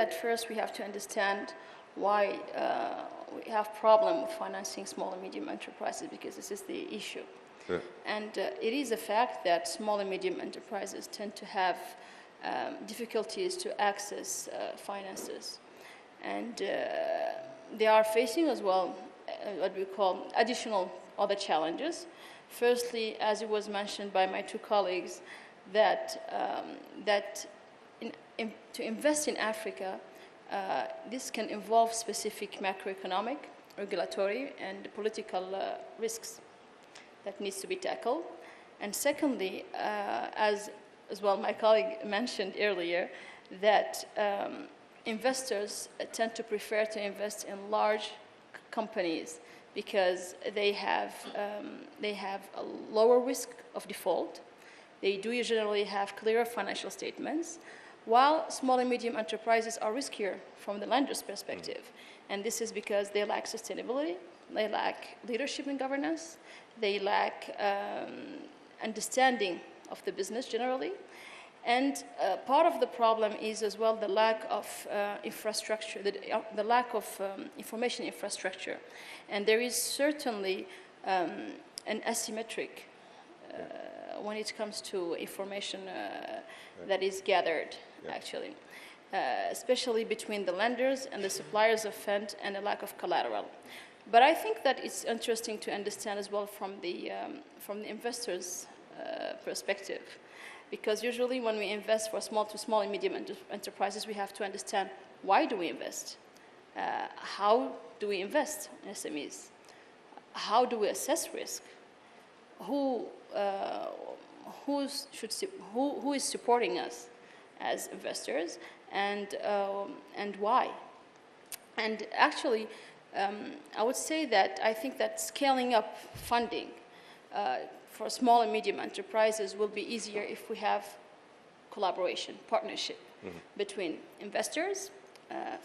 that first we have to understand why we have problem with financing small and medium enterprises, because this is the issue. Yeah. And it is a fact that small and medium enterprises tend to have difficulties to access finances. And they are facing as well what we call additional other challenges. Firstly, as it was mentioned by my two colleagues, that to invest in Africa, this can involve specific macroeconomic, regulatory, and political risks that needs to be tackled. And secondly, as well my colleague mentioned earlier, that investors tend to prefer to invest in large companies because they have a lower risk of default. They do generally have clearer financial statements, while small and medium enterprises are riskier from the lender's perspective. And this is because they lack sustainability, they lack leadership and governance, they lack understanding of the business generally. And part of the problem is as well the lack of infrastructure, the lack of information infrastructure. And there is certainly an asymmetric when it comes to information that is gathered, actually, especially between the lenders and the suppliers of fund, and a lack of collateral. But I think that it's interesting to understand as well from the investors' perspective, because usually when we invest for small and medium enterprises, we have to understand why do we invest, how do we invest in SMEs, how do we assess risk, who is supporting us as investors, and why. And actually, I would say that I think that scaling up funding for small and medium enterprises will be easier if we have collaboration, partnership between investors,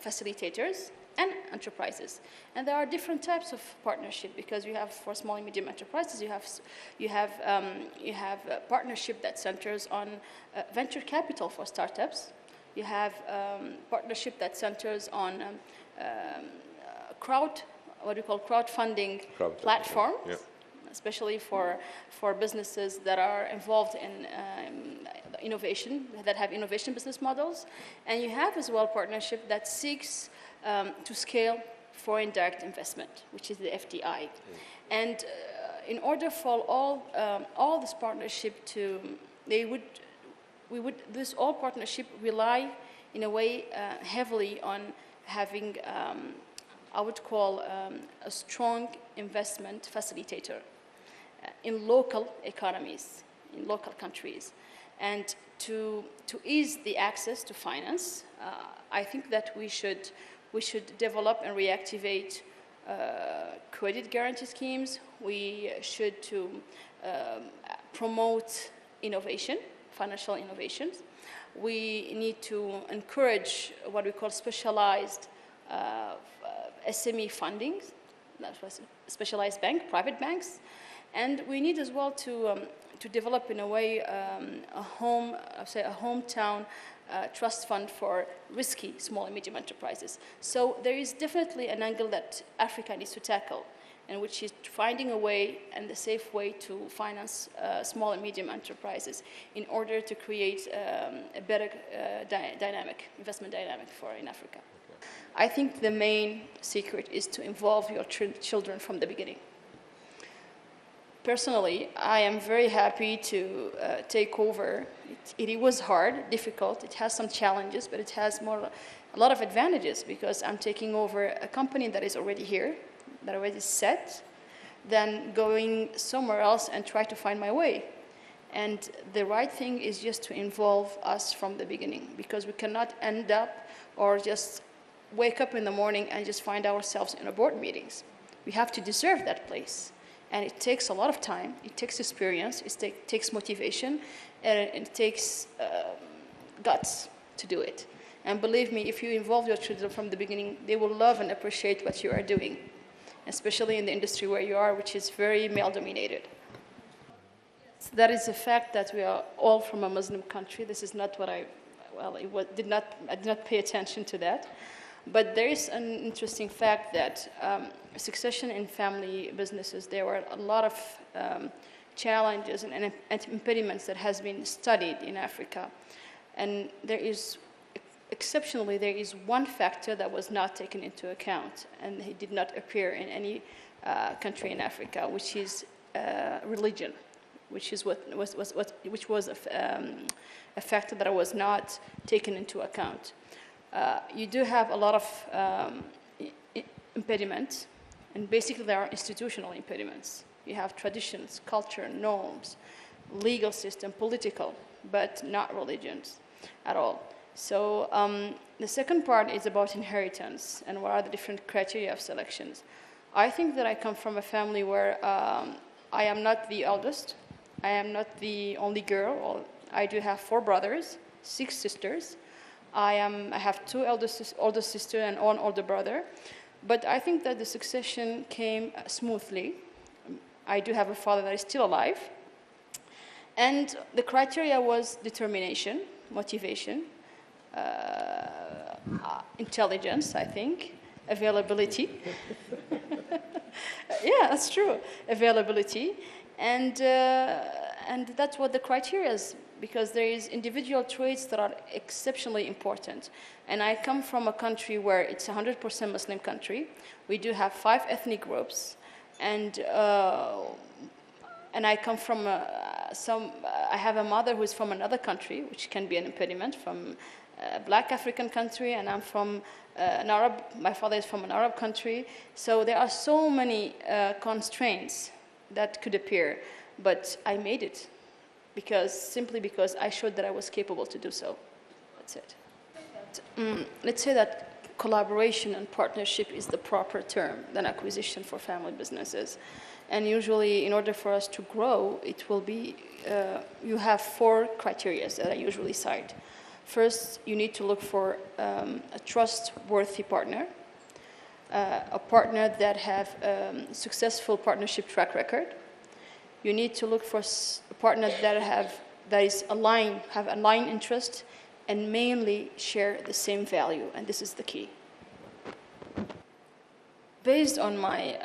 facilitators, and enterprises. And there are different types of partnership, because you have, for small and medium enterprises, you have a partnership that centers on venture capital for startups. You have partnership that centers on crowdfunding platforms, yeah, especially for businesses that are involved in innovation, that have innovation business models. And you have as well partnership that seeks to scale foreign direct investment, which is the FDI. And in order for all this partnership to, this all partnership rely in a way heavily on having, I would call a strong investment facilitator in local economies, in local countries. And to ease the access to finance, I think that we should develop and reactivate credit guarantee schemes. We should promote innovation, financial innovations. We need to encourage what we call specialized SME funding, specialized private banks. And we need as well to develop in a way a hometown trust fund for risky small and medium enterprises. So there is definitely an angle that Africa needs to tackle, and which is finding a way and a safe way to finance small and medium enterprises in order to create a better investment dynamic in Africa. Okay. I think the main secret is to involve your children from the beginning. Personally, I am very happy to take over. It was hard, difficult. It has some challenges, but it has a lot of advantages, because I'm taking over a company that is already here, that already set, than going somewhere else and try to find my way. And the right thing is just to involve us from the beginning, because we cannot end up or just wake up in the morning and just find ourselves in a board meetings. We have to deserve that place. And it takes a lot of time, it takes experience, it takes motivation, and it takes guts to do it. And believe me, if you involve your children from the beginning, they will love and appreciate what you are doing, especially in the industry where you are, which is very male-dominated. That is a fact that we are all from a Muslim country. This is not what well, I did not pay attention to that. But there is an interesting fact that succession in family businesses, there were a lot of challenges and impediments that has been studied in Africa. And exceptionally, there is one factor that was not taken into account, and it did not appear in any country in Africa, which is religion, which was a factor that was not taken into account. You do have a lot of impediments, and basically there are institutional impediments. You have traditions, culture, norms, legal system, political, but not religions at all. So the second part is about inheritance and what are the different criteria of selections. I think that I come from a family where I am not the eldest. I am not the only girl. I do have 4 brothers, 6 sisters. I have 2 older sisters and 1 older brother. But I think that the succession came smoothly. I do have a father that is still alive. And the criteria was determination, motivation, intelligence, I think, availability. Yeah, that's true. Availability. And that's what the criteria is, because there is individual traits that are exceptionally important. And I come from a country where it's 100% Muslim country. We do have 5 ethnic groups. And I come from I have a mother who is from another country, which can be an impediment, from a black African country, and I'm from my father is from an Arab country. So there are so many constraints that could appear, but I made it simply because I showed that I was capable to do so. That's it. Let's say that collaboration and partnership is the proper term than acquisition for family businesses. And usually, in order for us to grow, it will be, you have 4 criteria that I usually cite. First, you need to look for a trustworthy partner, a partner that have successful partnership track record. You need to look for a partner that have aligned interest and mainly share the same value, and this is the key. Based on my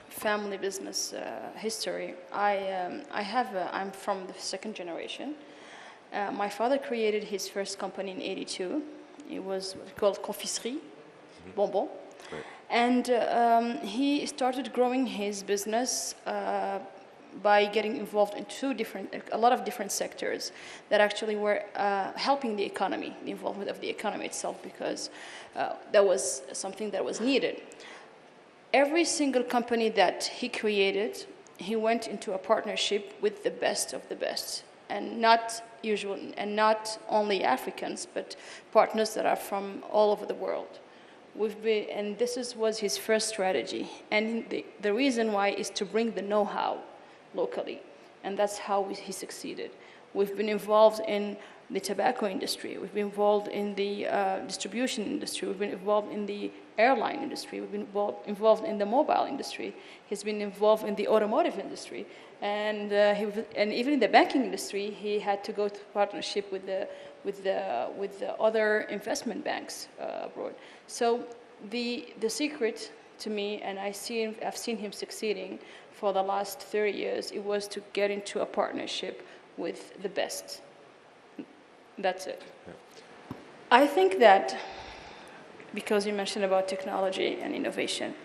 family business history, I'm from the 2nd generation. My father created his first company in '82. It was called Confiserie, Bonbon. Right. And he started growing his business by getting involved in a lot of different sectors that actually were helping the economy, the involvement of the economy itself, because that was something that was needed. Every single company that he created, he went into a partnership with the best of the best, and not only Africans, but partners that are from all over the world. And this was his first strategy. And the reason why is to bring the know-how locally. And that's how he succeeded. We've been involved in the tobacco industry. We've been involved in the distribution industry. We've been involved in the airline industry. We've been involved in the mobile industry. He's been involved in the automotive industry. And even in the banking industry, he had to go to partnership with the other investment banks abroad. So the secret to me, and I've seen him succeeding for the last 30 years, it was to get into a partnership with the best. That's it. Yeah. I think that, because you mentioned about technology and innovation,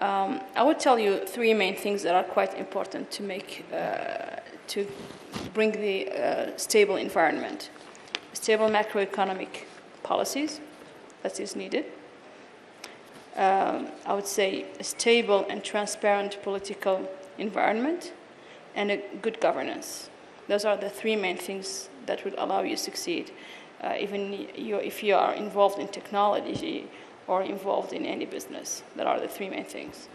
I would tell you 3 main things that are quite important to bring the stable environment. Stable macroeconomic policies, that is needed. I would say a stable and transparent political environment and a good governance. Those are the 3 main things that would allow you to succeed, if you are involved in technology or involved in any business. That are the 3 main things.